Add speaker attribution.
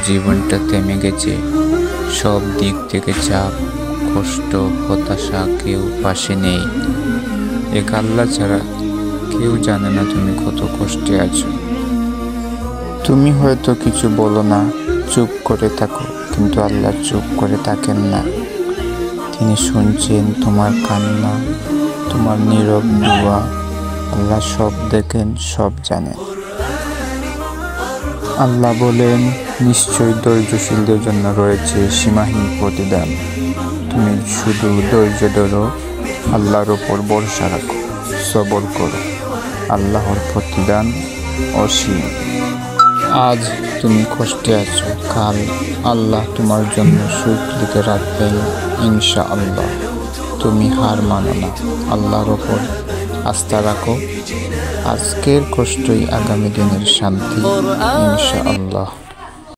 Speaker 1: জীবনটা থেমে গেছে, সব দিক থেকে চাপ, কষ্ট, হতাশা, কেউ পাশে নেই। এক আল্লাহ ছাড়া কেউ জানে না তুমি কত কষ্টে আছো। তুমি হয়তো কিছু বলো না, চুপ করে থাকো, কিন্তু আল্লাহ চুপ করে থাকেন না। তিনি শুনছেন তোমার কান্না, তোমার নীরব দোয়া। আল্লাহ সব দেখেন, সব জানেন। আল্লাহ বলেন, নিশ্চয়ই ধৈর্যশীলদের জন্য রয়েছে সীমাহীন প্রতিদান। তুমি শুধু ধৈর্য ধরো, আল্লাহর ওপর ভরসা রাখো, সবর করো। আল্লাহর প্রতিদান অসীম। আজ তুমি কষ্টে আছো, কাল আল্লাহ তোমার জন্য সুখ লিখে রাখবেন ইনশাআল্লাহ। তুমি হার মানো না, আল্লাহর ওপর আস্থা রাখো। আজকের কষ্টই আগামী দিনের শান্তি ইনশাআল্লাহ।